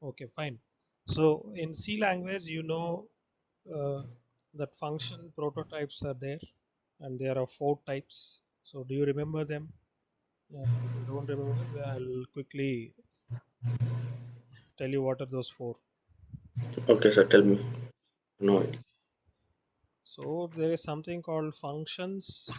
Okay, fine. So in C language, uh, that function prototypes are there, and there are four types. So do you remember them? If you don't remember, I'll quickly tell you what are those four. Okay, sir, tell me. No idea. So there is something called functions.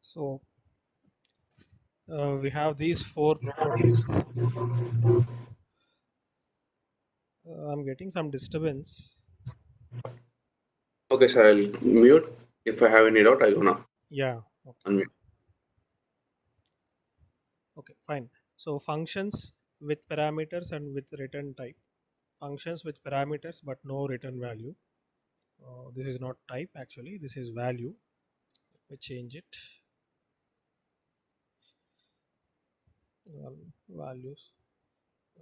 So we have these four prototypes. I'm getting some disturbance. Okay, sir, I'll mute. If I have any doubt, I'll gonna Yeah. Okay. unmute. Okay. Fine. So functions with parameters and with return type. Functions with parameters but no return value. This is not type actually. This is value. Let me change it. Values.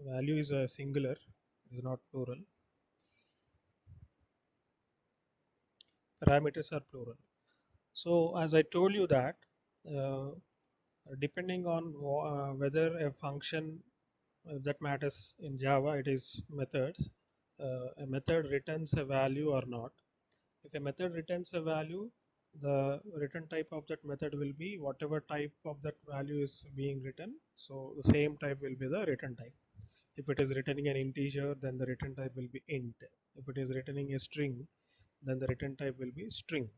Value is a singular. It is not plural. Parameters are plural. So as I told you that, uh, depending on whether a function, if that matters in Java, it is methods. A method returns a value or not. If a method returns a value, the return type of that method will be whatever type of that value is being written. So the same type will be the return type. If it is returning an integer, then the return type will be int. If it is returning a string, then the return type will be string.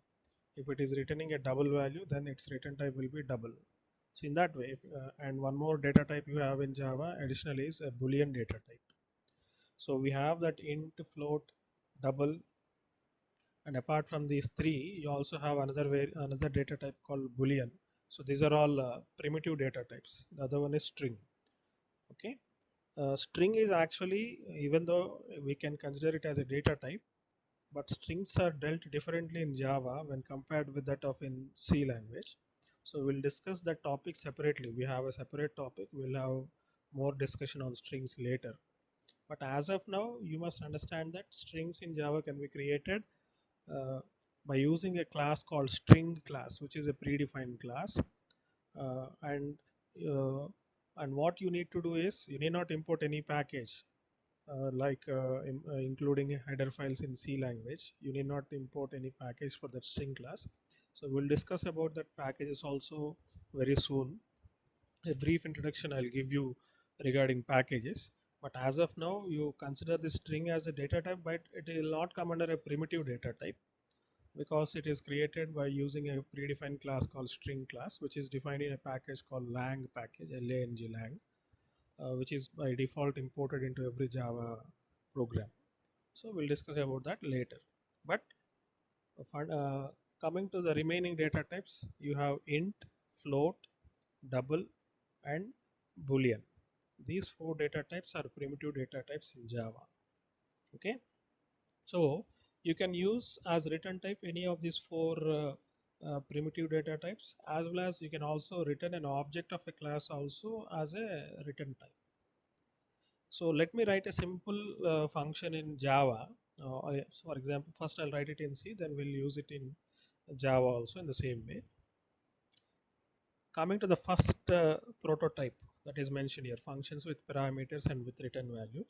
If it is returning a double value, then its return type will be double. So in that way, and one more data type you have in Java additionally is a Boolean data type. So we have that int, float, double, and apart from these three, you also have another data type called Boolean. So these are all primitive data types. The other one is string. Okay. String is actually, even though we can consider it as a data type, but strings are dealt differently in Java when compared with that of in C language. So we'll discuss that topic separately. We have a separate topic. We'll have more discussion on strings later. But as of now, you must understand that strings in Java can be created uh, by using a class called string class, which is a predefined class. Uh, and uh, and what you need to do is you need not import any package including header files in C language. You need not import any package for that string class. So we'll discuss about that packages also very soon. A brief introduction I'll give you regarding packages. But as of now, you consider this string as a data type, but it will not come under a primitive data type because it is created by using a predefined class called string class, which is defined in a package called lang package, lang, which is by default imported into every Java program. So we'll discuss about that later. But coming to the remaining data types, you have int, float, double, and boolean. These four data types are primitive data types in Java. Okay, so you can use as return type any of these four primitive data types, as well as you can also return an object of a class also as a return type. So let me write a simple function in Java. So for example, first I'll write it in C, then we'll use it in Java also in the same way. Coming to the first prototype that is mentioned here, functions with parameters and with return value.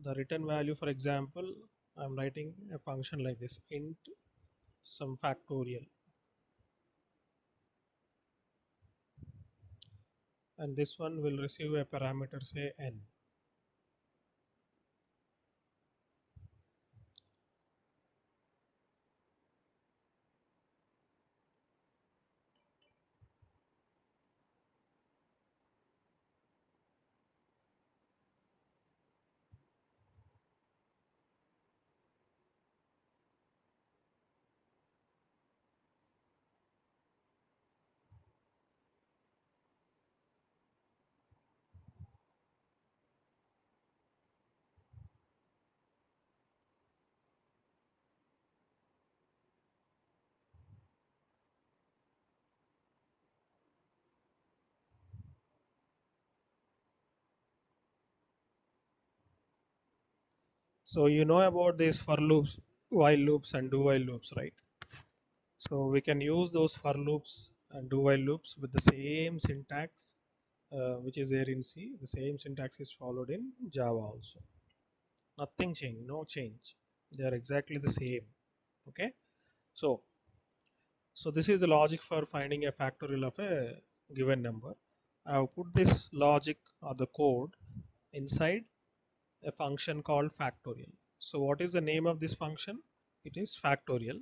The return value, for example, I'm writing a function like this: int some factorial. and this one will receive a parameter, say n. So you know about these for loops, while loops and do while loops, right? So we can use those for loops and do while loops with the same syntax, which is there in C. The same syntax is followed in Java also. Nothing change, no change. They are exactly the same. Okay. So this is the logic for finding a factorial of a given number. I have put this logic or the code inside a function called factorial. So what is the name of this function? It is factorial.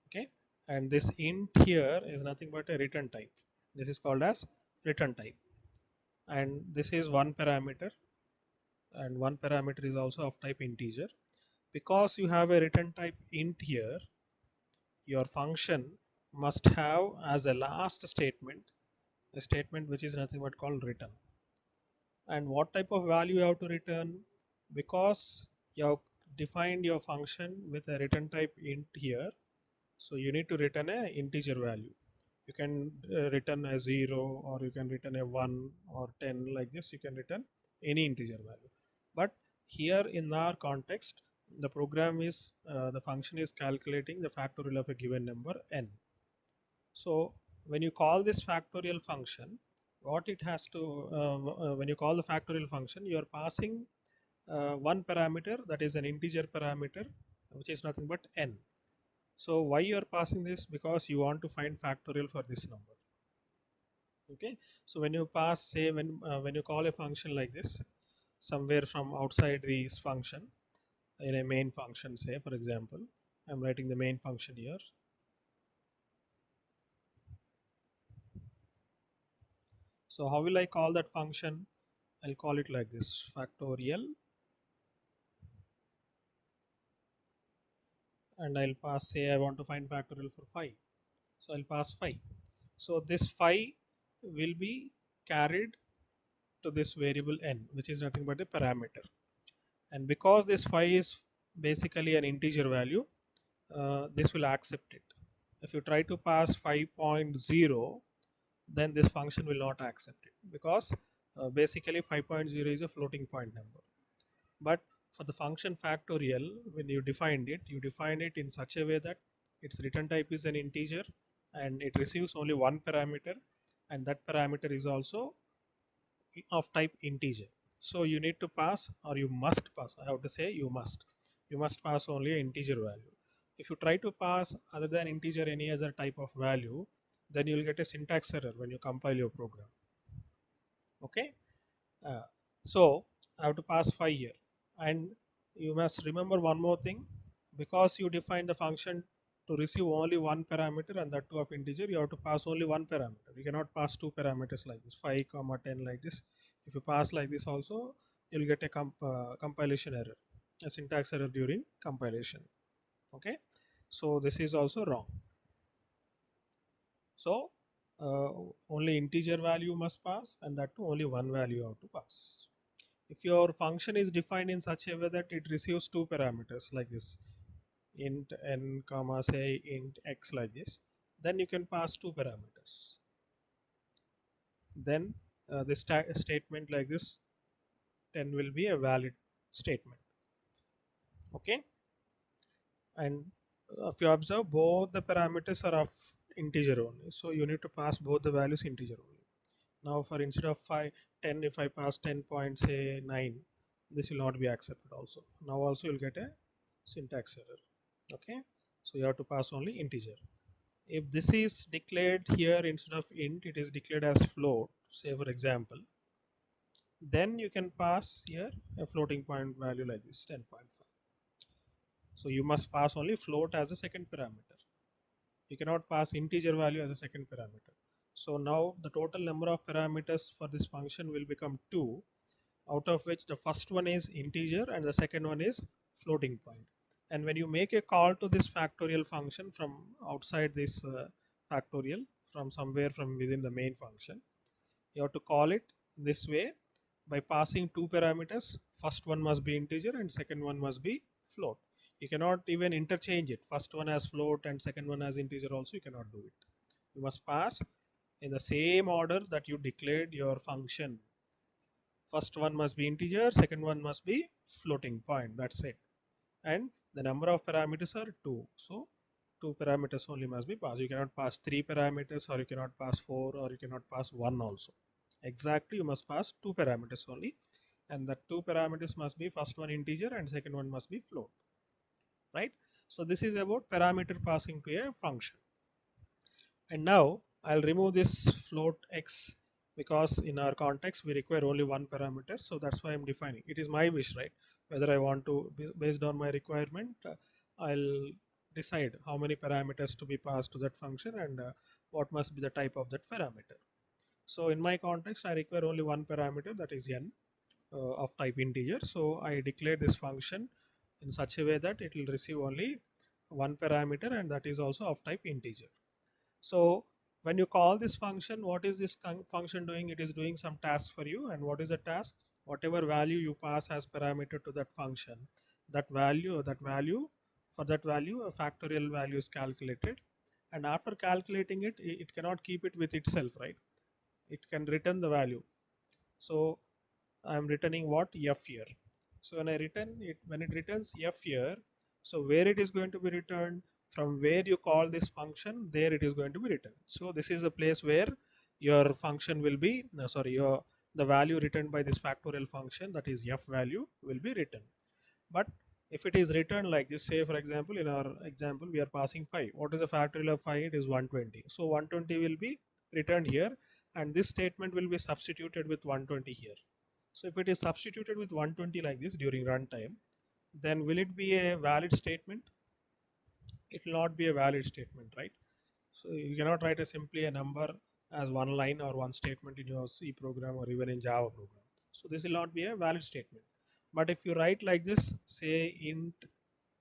Okay, and this int here is nothing but a return type. This is called as return type, and this is one parameter, and one parameter is also of type integer. Because you have a return type int here, your function must have as a last statement a statement which is nothing but called return. And what type of value you have to return? Because you have defined your function with a return type int here, so you need to return a integer value. You can return a 0, or you can return a 1 or 10, like this you can return any integer value. But here in our context, the program is the function is calculating the factorial of a given number n. So when you call this factorial function, what it has to when you call the factorial function, you are passing one parameter, that is an integer parameter, which is nothing but n. So why you are passing this? Because you want to find factorial for this number. Okay, so when you pass, say when you call a function like this somewhere from outside this function in a main function, say for example I'm writing the main function here. So how will I call that function? I'll call it like this, factorial, and I'll pass, say I want to find factorial for 5, so I'll pass 5. So this 5 will be carried to this variable n, which is nothing but a parameter. And because this 5 is basically an integer value, this will accept it. If you try to pass 5.0, then this function will not accept it, because basically 5.0 is a floating point number. But for the function factorial, when you defined it, you define it in such a way that its return type is an integer, and it receives only one parameter, and that parameter is also of type integer. So you need to pass, or you must pass, I have to say you must pass only an integer value. If you try to pass other than integer any other type of value, then you will get a syntax error when you compile your program. Okay, uh, so I have to pass 5 here. And you must remember one more thing: because you define the function to receive only one parameter, and that too of integer, you have to pass only one parameter. You cannot pass two parameters like this, 5 comma 10 like this. If you pass like this also, you'll get a compilation error, a syntax error during compilation. Okay, so this is also wrong. So uh, only integer value must pass, and that too only one value you have to pass. If your function is defined in such a way that it receives two parameters like this, int n comma say int x like this, then you can pass two parameters. Then the statement like this 10 will be a valid statement. Okay, and if you observe, both the parameters are of integer only, so you need to pass both the values integer only. Now for instead of 5 10, if I pass 10 point say 9, this will not be accepted also. Now also you'll get a syntax error. Okay, so you have to pass only integer. If this is declared here instead of int, it is declared as float, say for example, then you can pass here a floating point value like this 10.5. So you must pass only float as a second parameter. You cannot pass integer value as a second parameter. So now the total number of parameters for this function will become 2, out of which the first one is integer and the second one is floating point. And when you make a call to this factorial function from outside this factorial, from somewhere from within the main function, you have to call it this way by passing two parameters. First one must be integer and second one must be float. You cannot even interchange it. First one as float and second one as integer also, you cannot do it. You must pass in the same order that you declared your function. First one must be integer, second one must be floating point. That's it. And the number of parameters are 2. So 2 parameters only must be passed. You cannot pass 3 parameters, or you cannot pass 4, or you cannot pass 1 also. Exactly, you must pass 2 parameters only. And the 2 parameters must be first one integer and second one must be float. Right? So this is about parameter passing to a function. And now I'll remove this float x, because in our context we require only one parameter, so that's why I'm defining. It is my wish, right? Whether I want to, based on my requirement, I'll decide how many parameters to be passed to that function, and what must be the type of that parameter. So in my context I require only one parameter, that is n, of type integer. So I declare this function in such a way that it will receive only one parameter, and that is also of type integer. So when you call this function, what is this function doing? It is doing some task for you. And what is the task? Whatever value you pass as parameter to that function, that value, for that value, a factorial value is calculated. And after calculating it, it cannot keep it with itself, right? It can return the value. So I am returning what? F here. So when I return it, when it returns F here, so where it is going to be returned, from where you call this function, there it is going to be returned. So this is a place where your function will be, no, sorry, your the value returned by this factorial function, that is F value, will be returned. But if it is returned like this, say for example, in our example we are passing 5. What is the factorial of 5? It is 120. So 120 will be returned here, and this statement will be substituted with 120 here. So if it is substituted with 120 like this during runtime, then will it be a valid statement? It will not be a valid statement, right? So you cannot write a simply a number as one line or one statement in your C program or even in Java program. So this will not be a valid statement. But if you write like this, say int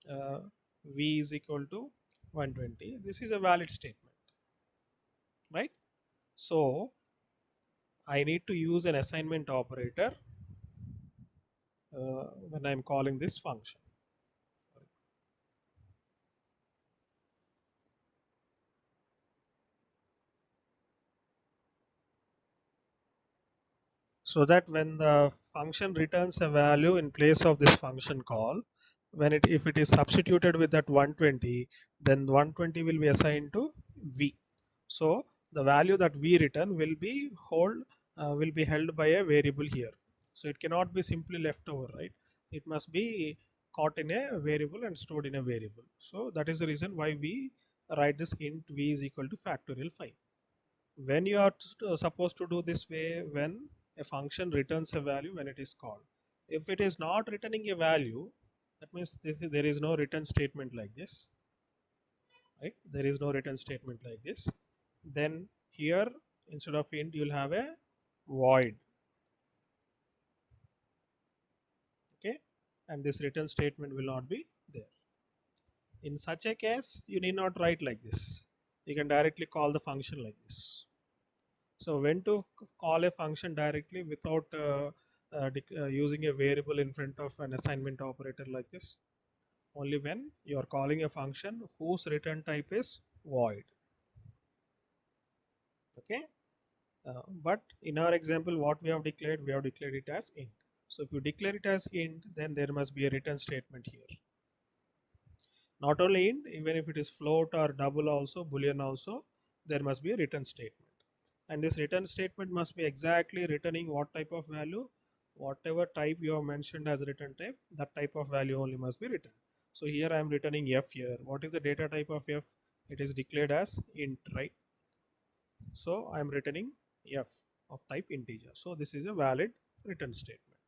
uh, v is equal to 120, this is a valid statement, right? So I need to use an assignment operator when I'm calling this function. So that when the function returns a value in place of this function call, when it, if it is substituted with that 120, then 120 will be assigned to v. So the value that we return will be held by a variable here. So it cannot be simply left over, right? It must be caught in a variable and stored in a variable. So that is the reason why we write this int v is equal to factorial 5. When you are supposed to do this way, when a function returns a value when it is called. If it is not returning a value, that means there is no return statement like this, right? There is no return statement like this. Then here, instead of int, you will have a void. Okay, and this return statement will not be there. In such a case, you need not write like this. You can directly call the function like this. So when to call a function directly without using a variable in front of an assignment operator like this? Only when you are calling a function whose return type is void. Okay. But in our example, what we have declared it as int. So if you declare it as int, then there must be a return statement here. Not only int, even if it is float or double also, boolean also, there must be a return statement. And this return statement must be exactly returning what type of value, whatever type you have mentioned as return type, that type of value only must be returned. So here I am returning f here. What is the data type of f? It is declared as int, right? So I am returning f. of type integer. So this is a valid return statement.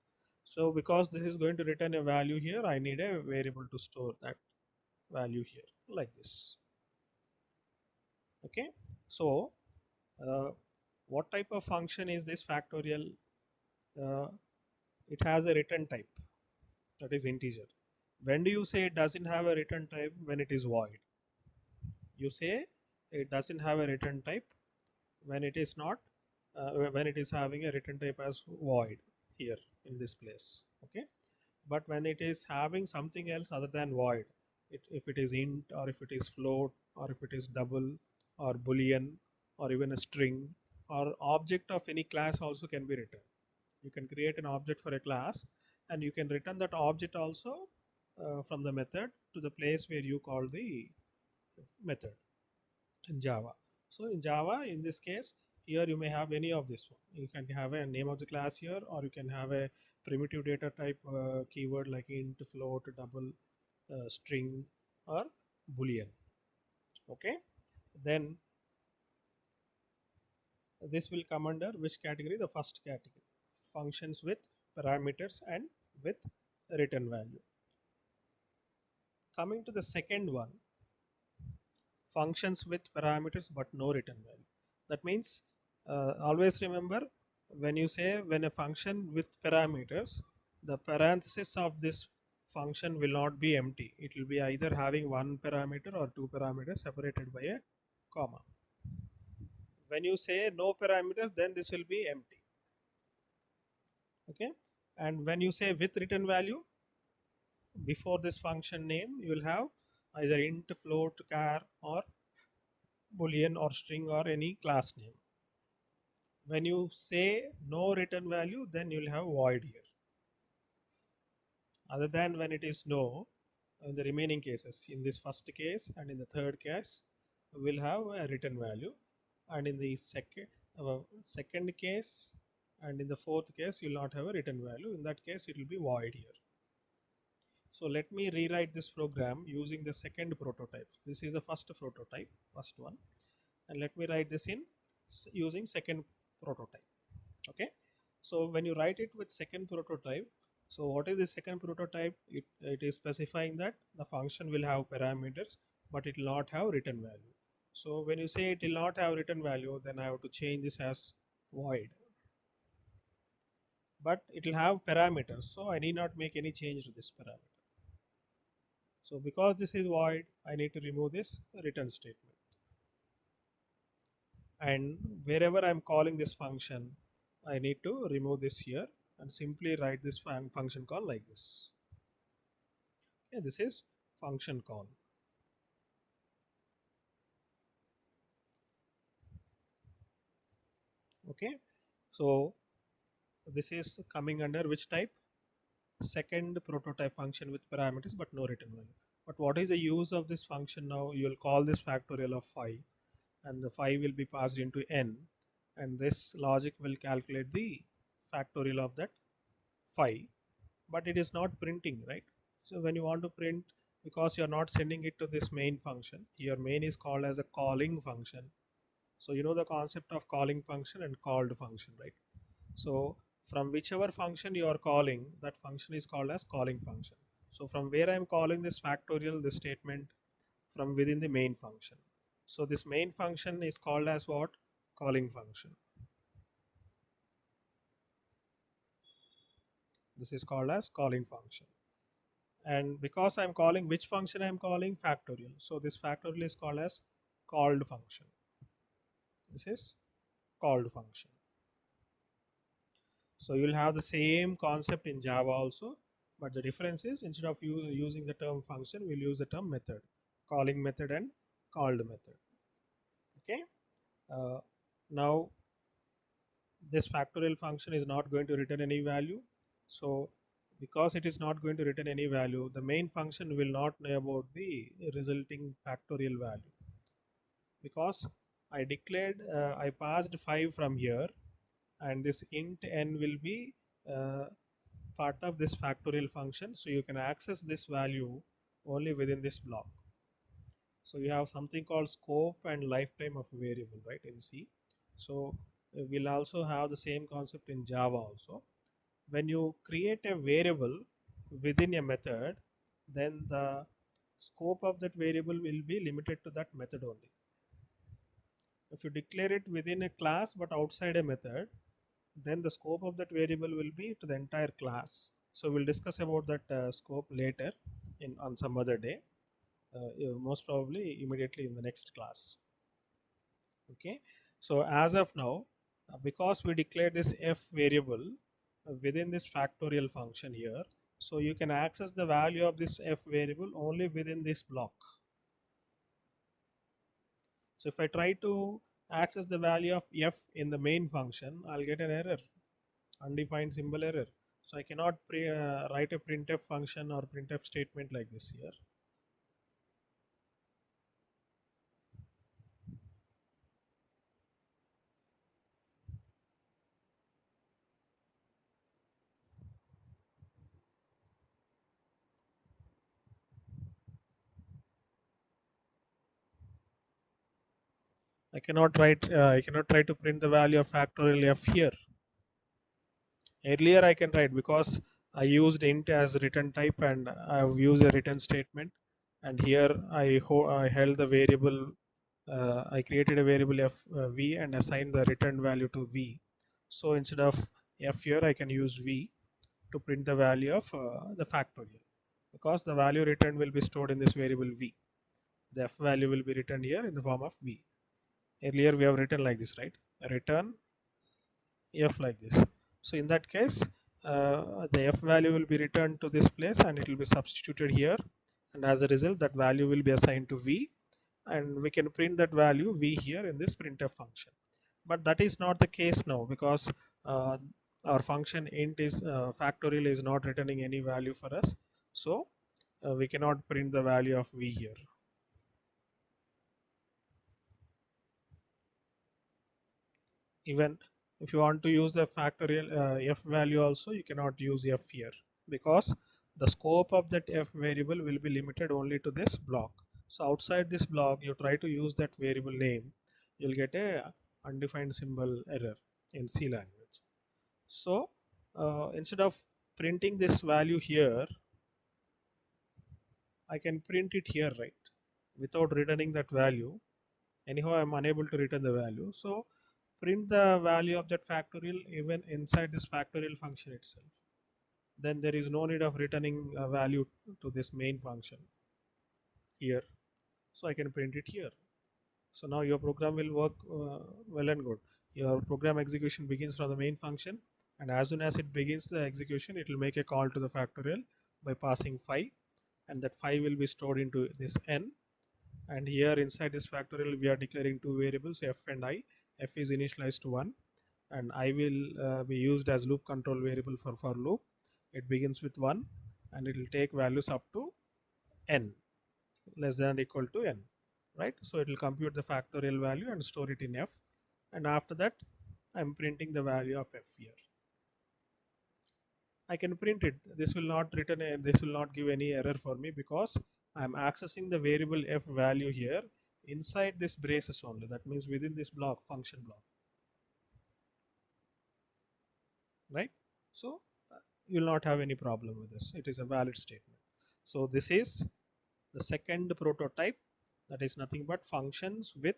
So because this is going to return a value here, I need a variable to store that value here like this. Okay, so uh, what type of function is this factorial? uh, it has a return type, that is integer. When do you say it doesn't have a return type? When it is void. You say it doesn't have a return type when it is not when it is having a return type as void here in this place. Okay, but when it is having something else other than void, if it is int or if it is float or if it is double or boolean or even a string or object of any class also can be written. You can create an object for a class and you can return that object also from the method to the place where you call the method in Java. So in Java, in this case, here you may have any of this one. You can have a name of the class here, or you can have a primitive data type keyword like int, float, double, string, or boolean. Okay, then this will come under which category? The first category, functions with parameters and with return value. Coming to the second one, functions with parameters but no return value. That means always remember, when you say when a function with parameters, the parenthesis of this function will not be empty. It will be either having one parameter or two parameters separated by a comma. When you say no parameters, then this will be empty. Okay, and when you say with return value, before this function name you will have either int, float, char, or boolean or string or any class name. When you say no return value, then you'll have void here. Other than when it is no, in the remaining cases, in this first case and in the third case, we'll have a return value, and in the second case and in the fourth case, you'll not have a return value. In that case, it will be void here. So let me rewrite this program using the second prototype. This is the first prototype, first one, and let me write this in using second prototype. Okay, so when you write it with second prototype, so what is the second prototype? It is specifying that the function will have parameters but it will not have return value. So when you say it will not have return value, then I have to change this as void, but it will have parameters, so I need not make any change to this parameter. So because this is void, I need to remove this return statement, and wherever I'm calling this function, I need to remove this here and simply write this function call like this. Okay, this is function call. Okay, so this is coming under which type? Second prototype function with parameters but no return value. But what is the use of this function now? You will call this factorial of 5 and the 5 will be passed into n, and this logic will calculate the factorial of that 5, but it is not printing, right? So when you want to print, because you are not sending it to this main function, your main is called as a calling function. So you know the concept of calling function and called function, right? So from whichever function you are calling, that function is called as calling function. So from where I am calling this factorial, this statement, from within the main function. So this main function is called as what? Calling function. This is called as calling function. And because I'm calling, which function I'm calling? Factorial. So this factorial is called as called function. This is called function. So you'll have the same concept in Java also, but the difference is instead of you using the term function, we'll use the term method, calling method and called method. Okay. Uh, Now this factorial function is not going to return any value. So because it is not going to return any value, the main function will not know about the resulting factorial value, because I declared I passed 5 from here, and this int n will be uh, part of this factorial function, so you can access this value only within this block. So you have something called scope and lifetime of a variable, right, in C. So we'll also have the same concept in Java also. When you create a variable within a method, then the scope of that variable will be limited to that method only. If you declare it within a class but outside a method, then the scope of that variable will be to the entire class. So we'll discuss about that scope later in on some other day, most probably immediately in the next class. Okay, so as of now, because we declared this f variable within this factorial function here, so you can access the value of this f variable only within this block. So if I try to access the value of f in the main function, I'll get an error, undefined symbol error. So I cannot write a printf function or printf statement like this here. I cannot try to print the value of factorial f here. Earlier I can write, because I used int as return type and I've used a return statement, and here I held the variable, I created a variable v and assigned the return value to v. So instead of f here I can use v to print the value of the factorial, because the value returned will be stored in this variable v. The f value will be returned here in the form of v. Earlier we have written like this, right? Return f like this. So in that case, the f value will be returned to this place and it will be substituted here, and as a result that value will be assigned to v, and we can print that value v here in this printf function. But that is not the case now, because uh, our function int is factorial is not returning any value for us, so we cannot print the value of v here. Even if you want to use the factorial f value also, you cannot use f here, because the scope of that f variable will be limited only to this block. So outside this block you try to use that variable name, you'll get a undefined symbol error in C language. So instead of printing this value here, I can print it here, right, without returning that value. Anyhow I'm unable to return the value, so print the value of that factorial even inside this factorial function itself. Then there is no need of returning a value to this main function here, so I can print it here. So now your program will work well and good. Your program execution begins from the main function, and as soon as it begins the execution, it will make a call to the factorial by passing 5, and that 5 will be stored into this n. And here inside this factorial we are declaring two variables f and I. F is initialized to 1 and I will be used as loop control variable for loop. It begins with 1 and it will take values up to n, less than or equal to n, right? So it will compute the factorial value and store it in f, and after that I'm printing the value of f here. I can print it. This will not return this will not give any error for me, because I'm accessing the variable f value here inside this braces only. That means within this block, function block, right? So you will not have any problem with this. It is a valid statement. So this is the second prototype, that is nothing but functions with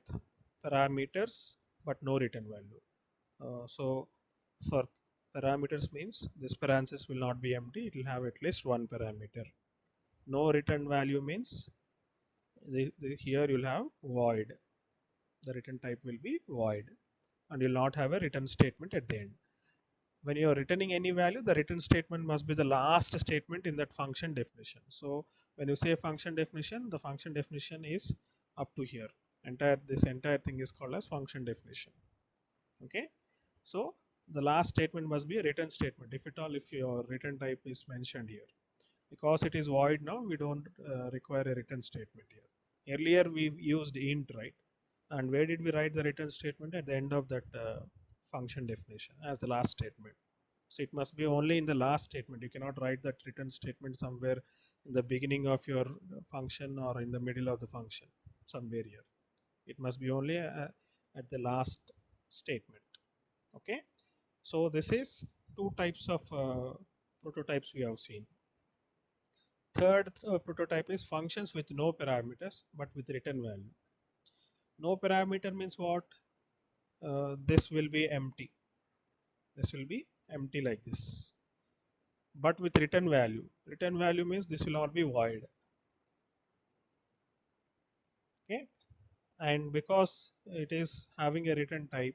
parameters but no return value. So for parameters means this parenthesis will not be empty, it will have at least one parameter. No return value means here you'll have void. The return type will be void, and you'll not have a return statement at the end. When you are returning any value, the return statement must be the last statement in that function definition. So when you say function definition, the function definition is up to here. This entire thing is called as function definition. Okay, so the last statement must be a return statement, if at all, if your return type is mentioned here. Because it is void now, we don't require a return statement here. Earlier we used int, right? And where did we write the return statement? At the end of that function definition as the last statement. So it must be only in the last statement. You cannot write that return statement somewhere in the beginning of your function or in the middle of the function, somewhere here. It must be only at the last statement. Okay, so this is two types of prototypes we have seen. Third prototype is functions with no parameters but with return value. No parameter means what? This will be empty. This will be empty like this. But with return value. Return value means this will not be void. Okay, and because it is having a return type,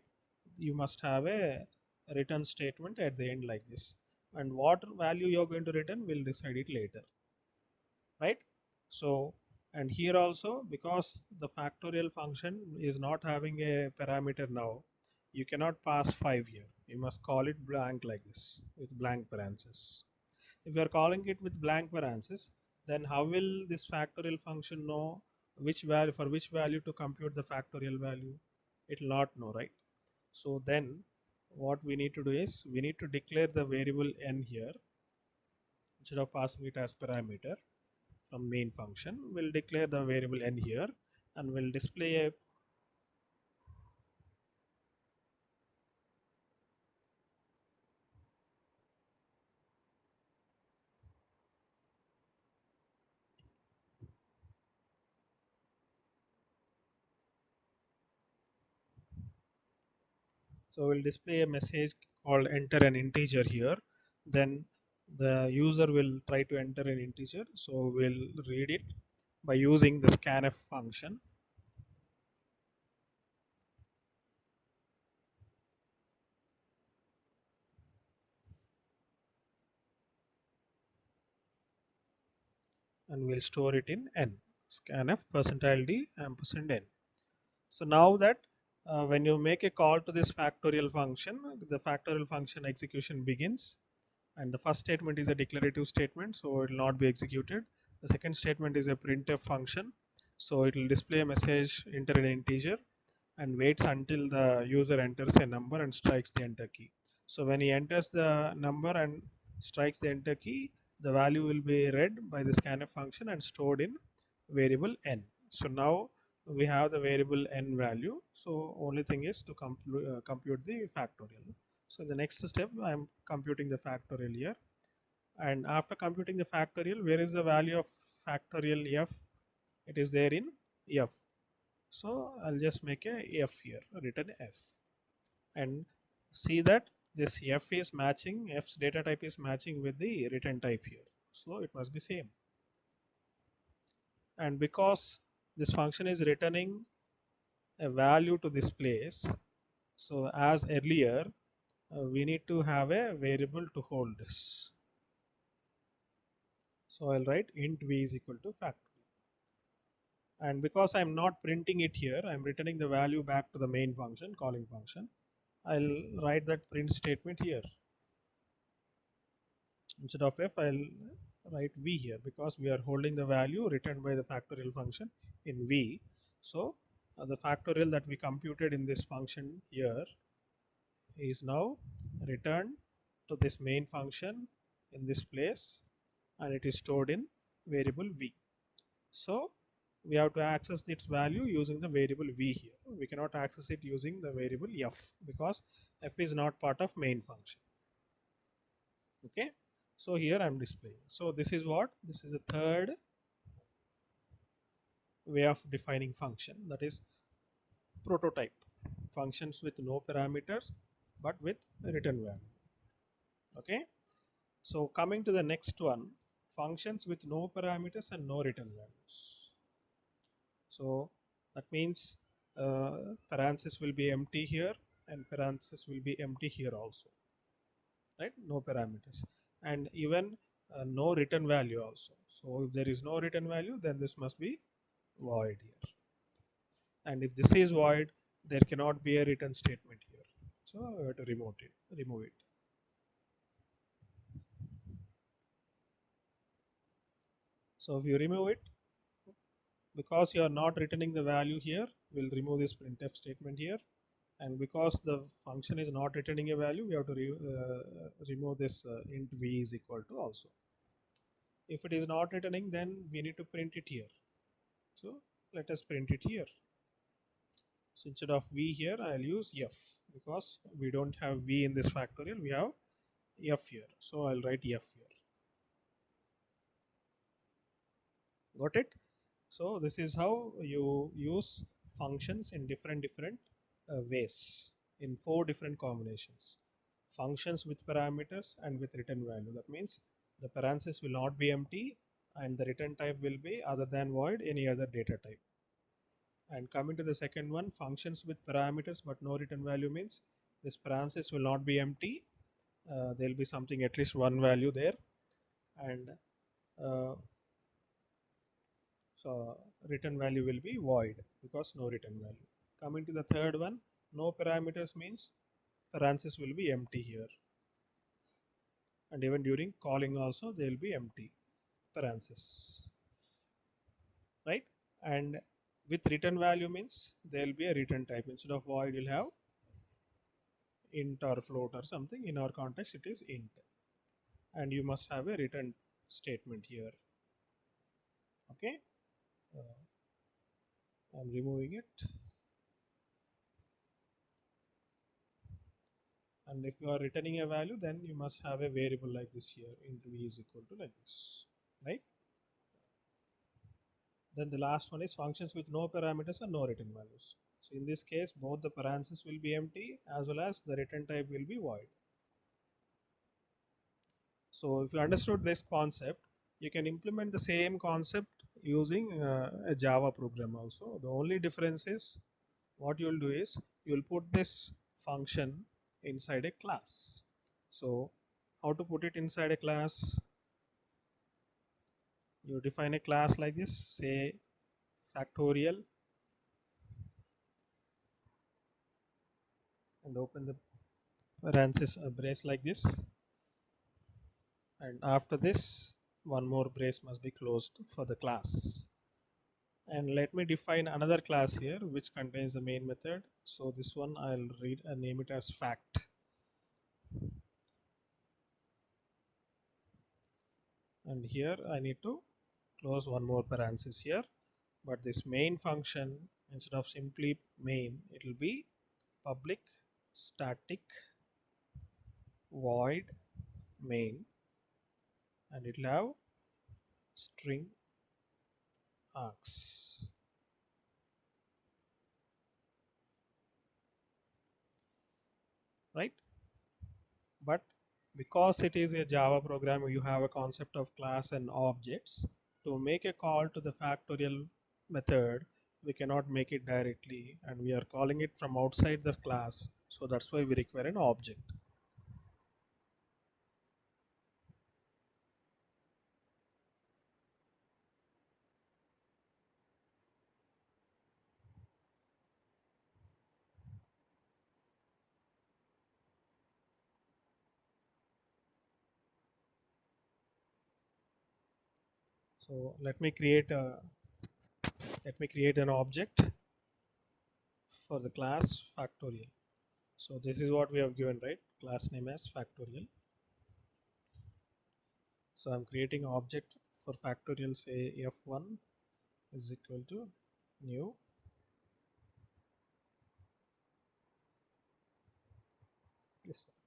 you must have a return statement at the end like this. And what value you are going to return, will decide it later, right? So, and here also, because the factorial function is not having a parameter now, you cannot pass 5 here. You must call it blank like this with blank parenthesis. If you are calling it with blank parenthesis, then how will this factorial function know which value, for which value to compute the factorial value? It will not know, right? So then what we need to do is we need to declare the variable n here. Instead of passing it as parameter from main function, we'll declare the variable n here, and we'll display a so we'll display a message called enter an integer here. Then the user will try to enter an integer, so we'll read it by using the scanf function. And we'll store it in n, scanf percentile d ampersand n. So now that when you make a call to this factorial function, the factorial function execution begins, and the first statement is a declarative statement, so it will not be executed. The second statement is a printf function, so it will display a message enter an integer and waits until the user enters a number and strikes the enter key. So when he enters the number and strikes the enter key, the value will be read by the scanf function and stored in variable n. So now we have the variable n value, so only thing is to compute the factorial. So in the next step, I am computing the factorial here. And after computing the factorial, where is the value of factorial f? It is there in f. So I'll just make a f here, return f. And see that this f is matching, f's data type is matching with the return type here. So it must be same. And because this function is returning a value to this place, so as earlier, we need to have a variable to hold this. So I'll write int v is equal to factorial. And because I'm not printing it here, I'm returning the value back to the main function, calling function. I'll write that print statement here. Instead of f, I'll write v here because we are holding the value returned by the factorial function in v. So the factorial that we computed in this function here is now returned to this main function in this place, and it is stored in variable v. So we have to access its value using the variable v here. We cannot access it using the variable f because f is not part of main function. Okay, so here I'm displaying. So this is what? This is a third way of defining function, that is prototype. Functions with no parameters but with return value. Okay, so coming to the next one, functions with no parameters and no return values. So that means parenthesis will be empty here and parenthesis will be empty here also, right? No parameters, and even no return value also. So if there is no return value, then this must be void here. And if this is void, there cannot be a return statement here. So we have to remove it. Remove it. So if you remove it, because you are not returning the value here, we'll remove this printf statement here. And because the function is not returning a value, we have to remove this int v is equal to also. If it is not returning, then we need to print it here. So let us print it here. So instead of v here, I'll use f, because we don't have v in this factorial, we have f here. So I'll write f here. Got it? So this is how you use functions in different ways, in 4 different combinations. Functions with parameters and with return value. That means the parenthesis will not be empty and the return type will be other than void, any other data type. And coming to the second one, functions with parameters but no return value, means this parenthesis will not be empty. There will be something, at least one value there, and uh, so return value will be void because no return value. Coming to the third one, no parameters means parenthesis will be empty here, and even during calling also they will be empty parenthesis, right? And with return value means there will be a return type. Instead of void, you'll have int or float or something. In our context, it is int, and you must have a return statement here. Okay, I'm removing it. And if you are returning a value, then you must have a variable like this here, int v is equal to like this, right? Then the last one is functions with no parameters and no return values. So in this case, both the parentheses will be empty as well as the return type will be void. So if you understood this concept, you can implement the same concept using a Java program also. The only difference is what you will do is you will put this function inside a class. So how to put it inside a class? You define a class like this, say factorial, and open the parenthesis brace like this, and after this one more brace must be closed for the class. And let me define another class here which contains the main method. So this one I'll read and name it as fact, and here I need to close one more parenthesis here. But this main function, instead of simply main, it will be public static void main, and it will have string args, right? But because it is a Java program, you have a concept of class and objects. To make a call to the factorial method, we cannot make it directly, and we are calling it from outside the class. So that's why we require an object. So let me create an object for the class factorial. So this is what we have given, right? Class name as factorial. So I'm creating an object for factorial, say f1 is equal to new. This one.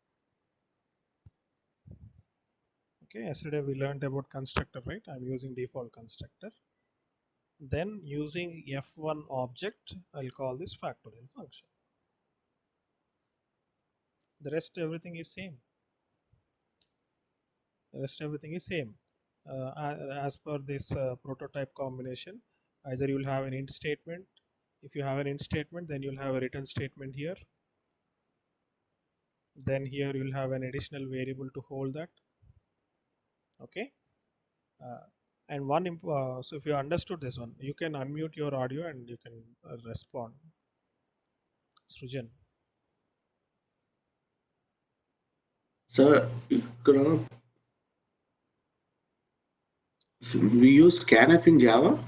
Okay, yesterday we learned about constructor, right? I'm using default constructor. Then using f1 object, I'll call this factorial function. The rest everything is same. The rest everything is same. As per this prototype combination, either you'll have an int statement. If you have an int statement, then you'll have a return statement here. Then here you'll have an additional variable to hold that. Okay. And so if you understood this one, you can unmute your audio and you can respond. Srujan. Sir, we use scanf in Java.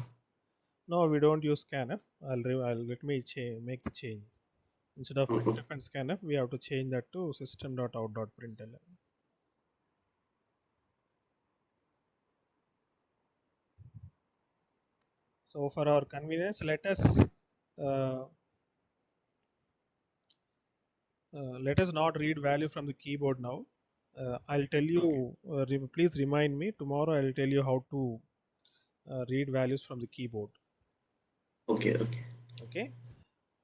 No, we don't use scanf. Let me make the change. Instead of Okay. printf and scanf, we have to change that to system.out.println. So for our convenience, let us uh, let us not read value from the keyboard now. I'll tell you, please remind me tomorrow. I'll tell you how to read values from the keyboard. Okay, okay. Okay.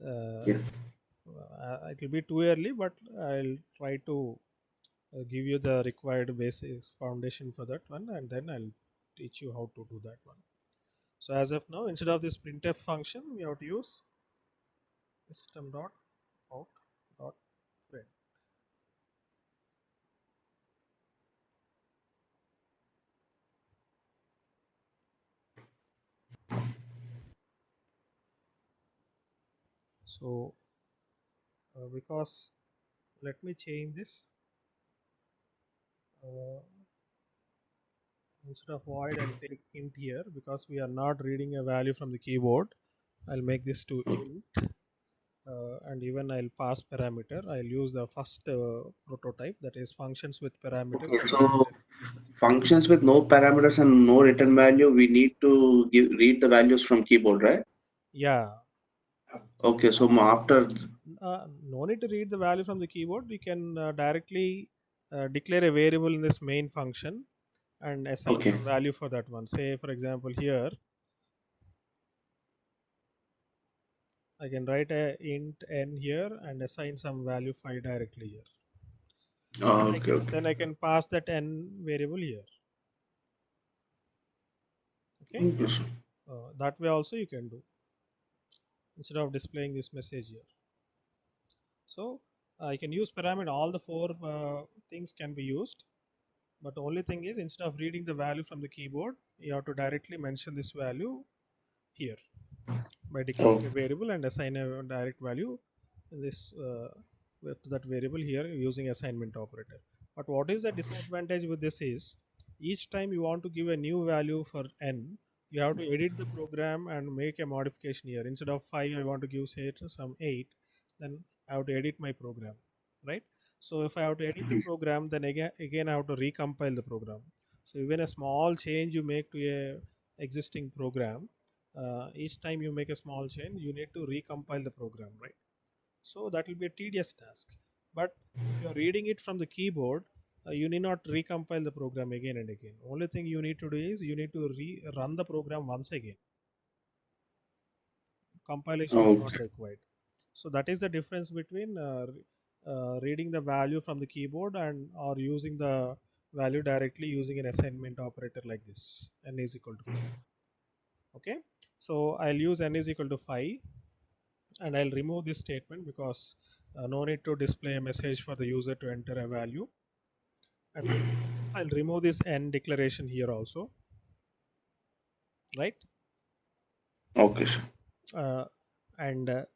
Uh, Yeah. it will be too early, but I'll try to give you the required basics foundation for that one, and then I'll teach you how to do that one. So as of now, instead of this printf function, we have to use system dot out dot print. So because let me change this. Uh, Instead of void, I'll take int here because we are not reading a value from the keyboard. I'll make this to int, and even I'll pass parameter. I'll use the first prototype, that is functions with parameters. Okay, so functions with no parameters and no return value, we need to read the values from keyboard, right? Yeah, Okay, so after, no need to read the value from the keyboard. You can directly declare a variable in this main function and assign okay, some value for that one. Say, for example, here I can write a int n here and assign some value 5 directly here. okay, okay. Then I can pass that n variable here. Okay, Okay, that way also you can do instead of displaying this message here. So I can use parameter. All the four things can be used, but the only thing is instead of reading the value from the keyboard, you have to directly mention this value here by declaring oh, a variable and assign a direct value in this to that variable here using assignment operator. But what is the disadvantage with this is each time you want to give a new value for n, you have to edit the program and make a modification here. Instead of 5, I want to give say some 8, then I have to edit my program, right? So if I have to edit the program, then again I have to recompile the program. So even a small change you make to a existing program, each time you make a small change you need to recompile the program, right? So that will be a tedious task. But if you are reading it from the keyboard, you need not recompile the program again and again. Only thing you need to do is you need to run the program once again. Compilation is oh, not required. So that is the difference between reading the value from the keyboard and or using the value directly using an assignment operator like this, n is equal to 5. Okay, so I'll use n is equal to 5 and I'll remove this statement because no need to display a message for the user to enter a value, and I'll remove this n declaration here also, right? okay, sir. And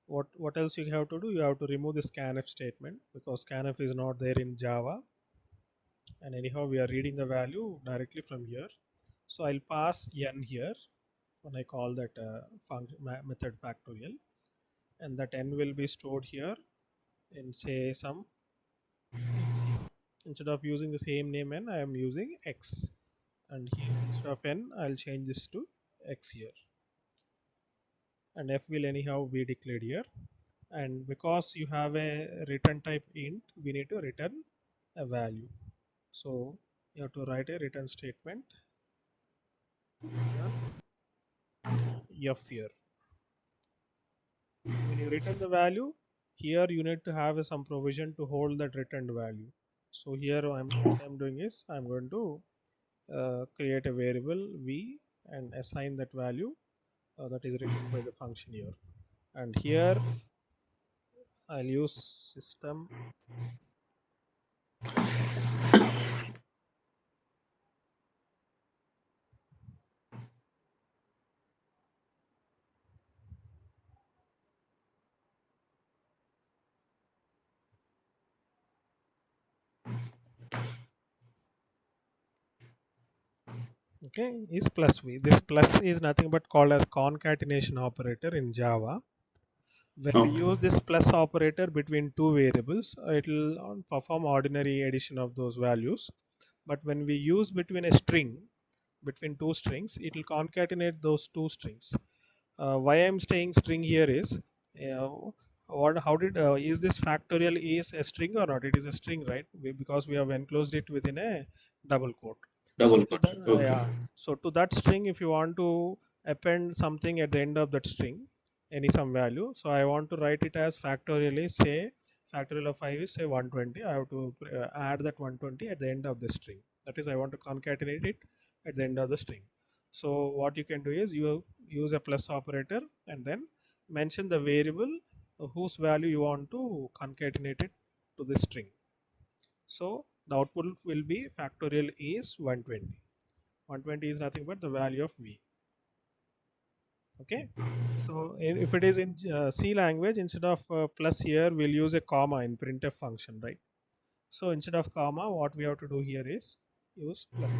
what else you have to do, you have to remove the scanf statement because scanf is not there in Java, and anyhow we are reading the value directly from here. So I'll pass n here when I call that method factorial, and that n will be stored here in say some x here. Instead of using the same name n, I am using x, and here instead of n I'll change this to x here, and f will anyhow be declared here. And because you have a return type int, we need to return a value. So you have to write a return statement return f here, and when you return the value here you need to have some provision to hold that returned value. So here what I'm doing is I'm going to create a variable v and assign that value that is written by the function here. And here I'll use system. Okay, is plus v. This plus is nothing but called as concatenation operator in Java. When we Okay, use this plus operator between two variables, it will perform ordinary addition of those values. But when we use between a string, between two strings, it will concatenate those two strings. Why I'm saying string here is, uh, what how did is this factorial is a string or not? It is a string, right? Because we have enclosed it within a double quote. So Double to quotes. that Okay. yeah, so to that string, if you want to append something at the end of that string, any some value, so I want to write it as factorial is, say factorial of 5 is say 120. I have to add that 120 at the end of the string. That is, I want to concatenate it at the end of the string. So what you can do is you use a plus operator and then mention the variable whose value you want to concatenate it to this string. So the output will be factorial is 120. 120 is nothing but the value of v. Okay. So if it is in C language, instead of plus here, we'll use a comma in printf function, right? So instead of comma, what we have to do here is use plus.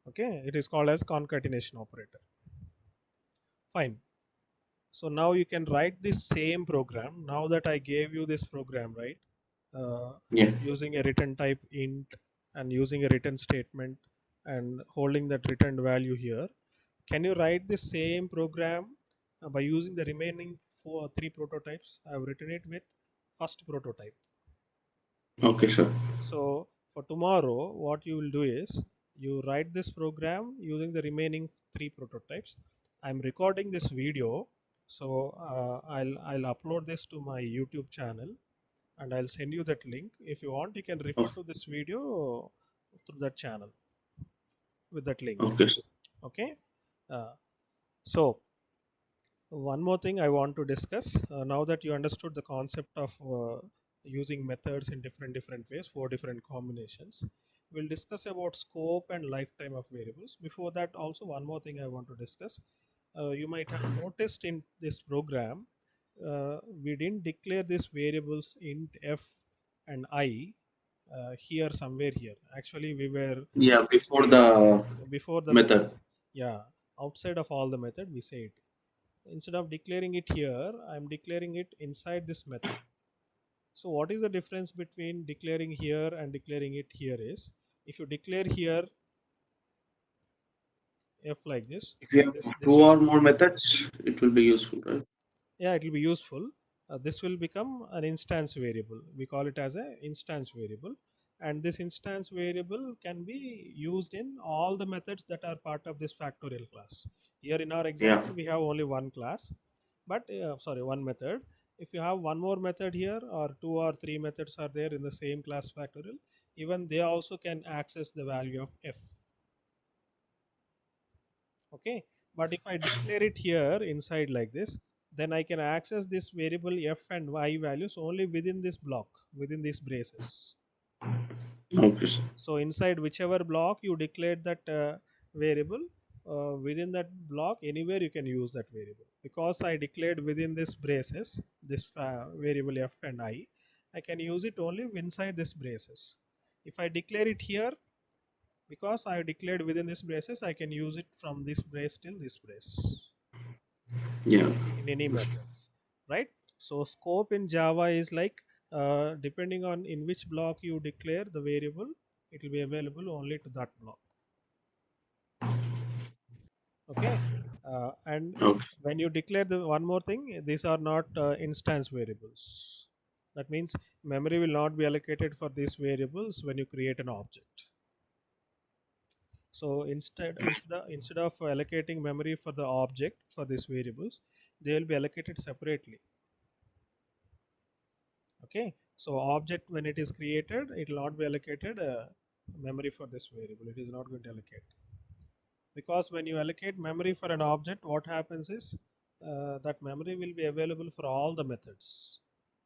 Okay, it is called as concatenation operator. Fine. So now you can write this same program. Now that I gave you this program, right? Uh, Yeah. Using a return type int and using a return statement and holding that returned value here. Can you write the same program by using the remaining three prototypes? I have written it with first prototype. Okay, sir. So for tomorrow, what you will do is you write this program using the remaining three prototypes. I'm recording this video, so I'll upload this to my YouTube channel and I'll send you that link. If you want, you can refer Oh, to this video through that channel with that link. okay, sir. Okay. Uh, so one more thing I want to discuss, now that you understood the concept of using methods in different ways, four different combinations, we'll discuss about scope and lifetime of variables. Before that, also one more thing I want to discuss. You might have noticed in this program, we didn't declare these variables int f and I here somewhere here. Actually, we were Yeah, before declaring the before the method. methods. Yeah, outside of all the method, we say it. Instead of declaring it here, I'm declaring it inside this method. So what is the difference between declaring here and declaring it here is, if you declare here f like this, If you then have this two will or more methods, it will be useful, right? yeah, it will be useful. This will become an instance variable. We call it as a instance variable, and this instance variable can be used in all the methods that are part of this factorial class. Here in our Yeah. example, we have only one class, but sorry, one method. If you have one more method here, or two or three methods are there in the same class factorial, even they also can access the value of f. Okay, but if I declare it here inside like this, then I can access this variable f and y values only within this block, within these braces. Okay, sir. So inside whichever block you declared that variable, within that block anywhere you can use that variable, because I declared within this braces this variable f and I can use it only inside this braces. If I declare it here, because I declared within this braces, I can use it from this brace till this brace Yeah. in any methods, right? So scope in Java is like, depending on in which block you declare the variable, it will be available only to that block. Okay. And Okay. when you declare the one more thing, these are not instance variables. That means memory will not be allocated for these variables when you create an object. So instead of allocating memory for the object for these variables, they will be allocated separately. Okay, so object when it is created, it will not be allocated memory for this variable. It is not going to allocate, because when you allocate memory for an object, what happens is that memory will be available for all the methods.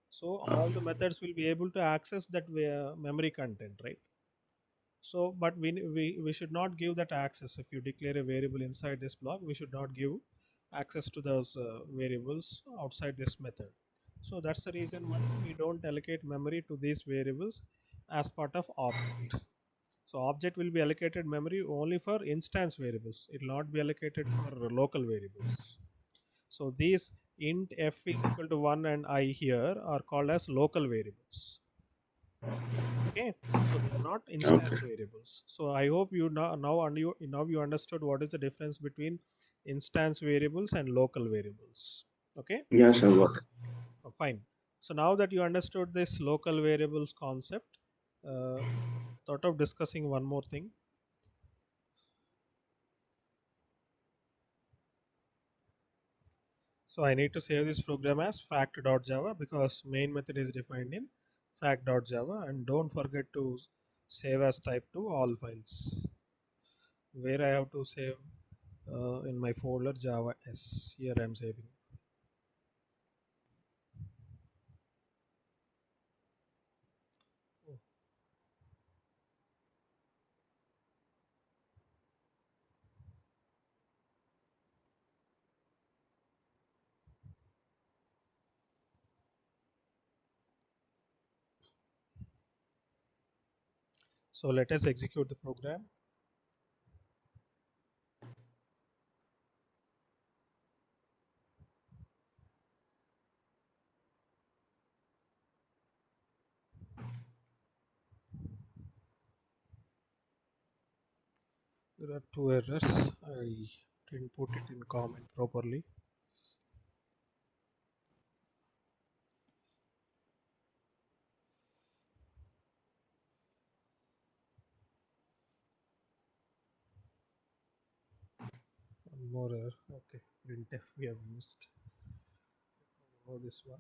So all the methods will be able to access that memory content, right? So, but we should not give that access. If you declare a variable inside this block, we should not give access to those variables outside this method. So that's the reason why we don't allocate memory to these variables as part of object. So object will be allocated memory only for instance variables. It will not be allocated for local variables. So these int f is equal to 1 and I here are called as local variables. Okay, so they are not Okay. instance variables. So I hope you now you understood what is the difference between instance variables and local variables. Okay. Yes, I got it. Fine. So now that you understood this local variables concept, thought of discussing one more thing. So I need to save this program as fact.java because main method is defined in fact.java, and don't forget to save as type to all files where I have to save in my folder java s. Here I am saving. Oh, so let us execute the program. There are two errors. I didn't put it in comment properly. One more error. Okay, printf we have used. Oh, this one.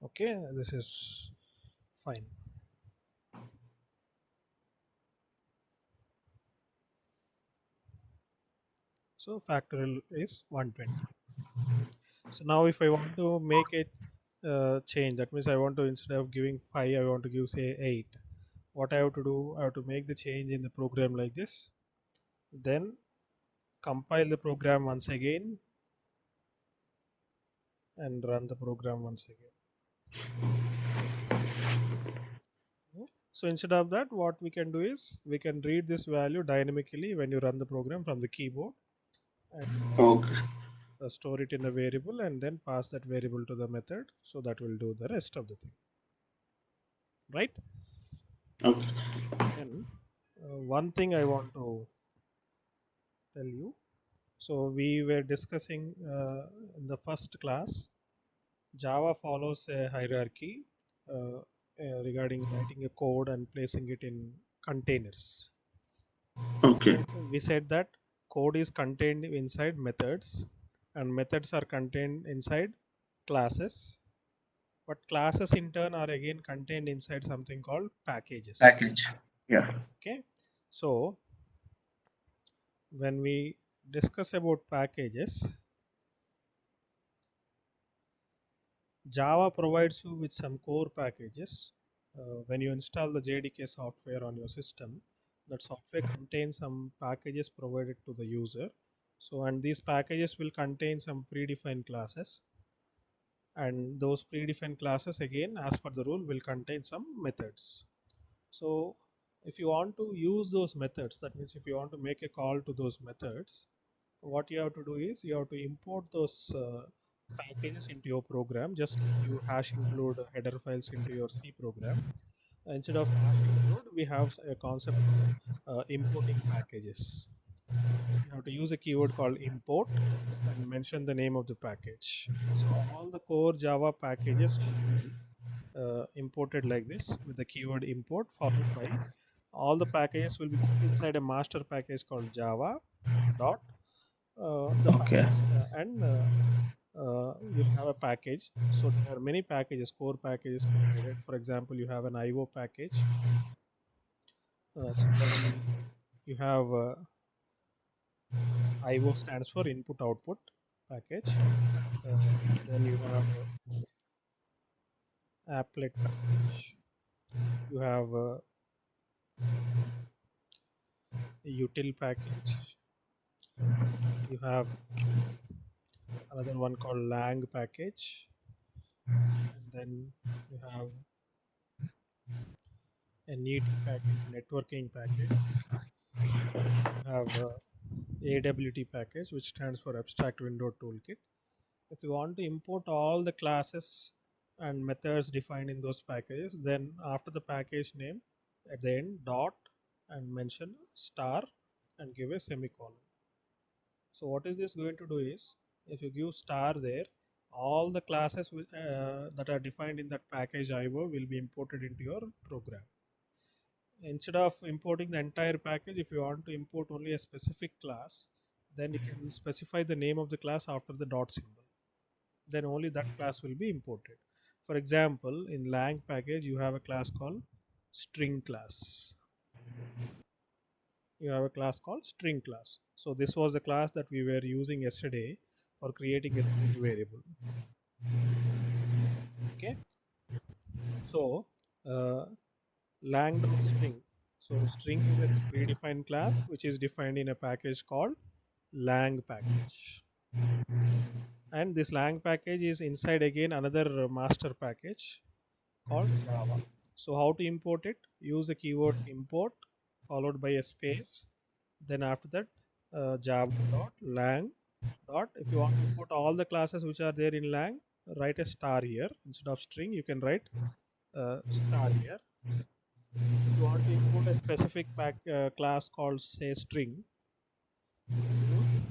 Okay, this is fine. So factorial is 120. So now if I want to make a change, that means I want to, instead of giving 5, I want to give say 8. What I have to do, I have to make the change in the program like this. Then compile the program once again and run the program once again like this. Hmm. So instead of that, what we can do is we can read this value dynamically when you run the program from the keyboard, and Okay. store it in the variable and then pass that variable to the method, so that will do the rest of the thing, right? Okay. Then one thing I want to tell you. So we were discussing in the first class, Java follows a hierarchy regarding writing a code and placing it in containers. We Okay. said we said that code is contained inside methods, and methods are contained inside classes, but classes in turn are again contained inside something called packages. Package. Yeah. Okay, so when we discuss about packages, Java provides you with some core packages. When you install the JDK software on your system, that software contains some packages provided to the user. So, and these packages will contain some predefined classes, and those predefined classes, again, as per the rule, will contain some methods. So, if you want to use those methods, that means if you want to make a call to those methods, what you have to do is you have to import those packages into your program, just like you hash include header files into your C program. Instead of hash include, we have a concept called importing packages. You have to use a keyword called import and mention the name of the package. So all the core Java packages will be imported like this with the keyword import, followed by all the packages will be put inside a master package called Java dot the Okay. files, and you'll have a package. So there are many packages, core packages provided. For example, you have an IO package. Similarly, you have IO stands for input output package. Then you have applet package. You have a util package. You have another one called lang package, and then you have a NET package, networking package. You have AWT package, which stands for Abstract Window Toolkit. If you want to import all the classes and methods defined in those packages, then after the package name, at the end, dot and mention star and give a semicolon. So what is this going to do is, if you give star there, all the classes that are defined in that package IO will be imported into your program. Instead of importing the entire package, if you want to import only a specific class, then you can specify the name of the class after the dot symbol. Then only that class will be imported. For example, in lang package, you have a class called string class. You have a class called string class. So this was the class that we were using yesterday for creating a string variable. Okay. So lang.string. So string is a predefined class which is defined in a package called lang package. And this lang package is inside again another master package called Java. So how to import it? Use the keyword import followed by a space. Then after that, java.lang. If you want to import all the classes which are there in lang, write a star here. Instead of string, you can write star here. If you want to import a specific class called say string, you can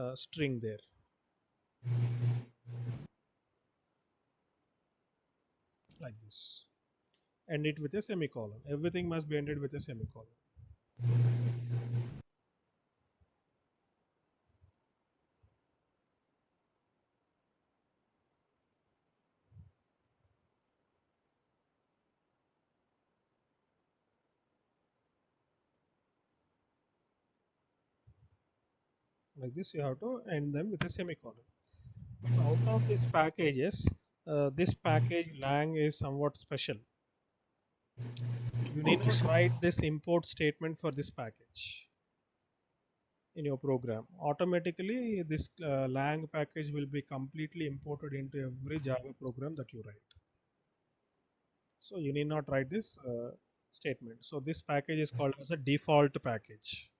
use string there. Like this. End it with a semicolon. Everything must be ended with a semicolon. Like this, you have to end them with a semicolon. But out of these packages, this package lang is somewhat special. You need not write this import statement for this package in your program. Automatically, this lang package will be completely imported into every Java program that you write. So you need not write this statement. So this package is called as a default package.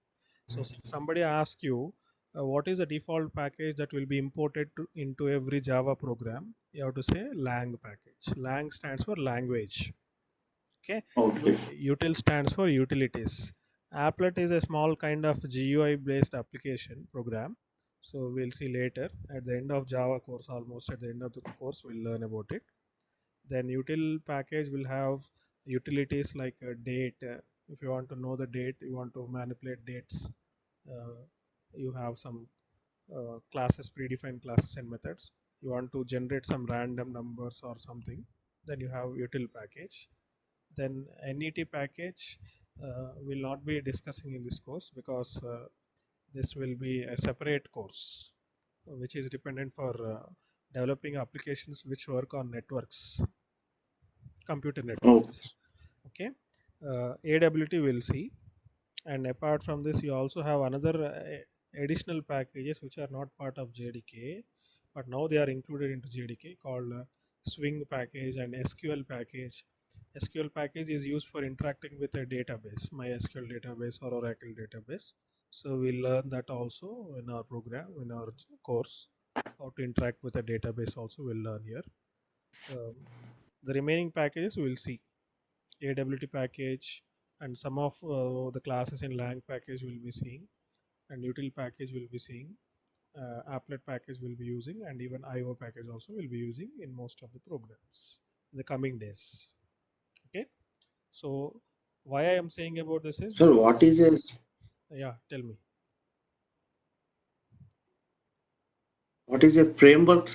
So if somebody asks you what is the default package that will be imported into every Java program, you have to say lang package. Lang stands for language. Okay. Okay. Util stands for utilities. Applet is a small kind of GUI based application program. So we'll see later at the end of Java course, almost at the end of the course, we'll learn about it. Then util package will have utilities like a date. If you want to know the date, you want to manipulate dates, you have some classes, predefined classes and methods. You want to generate some random numbers or something, then you have util package. Then NET package will not be discussing in this course because this will be a separate course which is dependent for developing applications which work on networks, computer networks. Okay. AWT will see. And apart from this, you also have another additional packages which are not part of JDK, but now they are included into JDK, called Swing package and SQL package. SQL package is used for interacting with a database, MySQL database or Oracle database. So we'll learn that also in our program, in our course. How to interact with a database also we'll learn here. The remaining packages we'll see. AWT package and some of the classes in lang package will be seeing, and util package will be seeing, applet package will be using, and even IO package also will be using in most of the programs in the coming days. Okay. So why I am saying about this is So because, what is a yeah, tell me. framework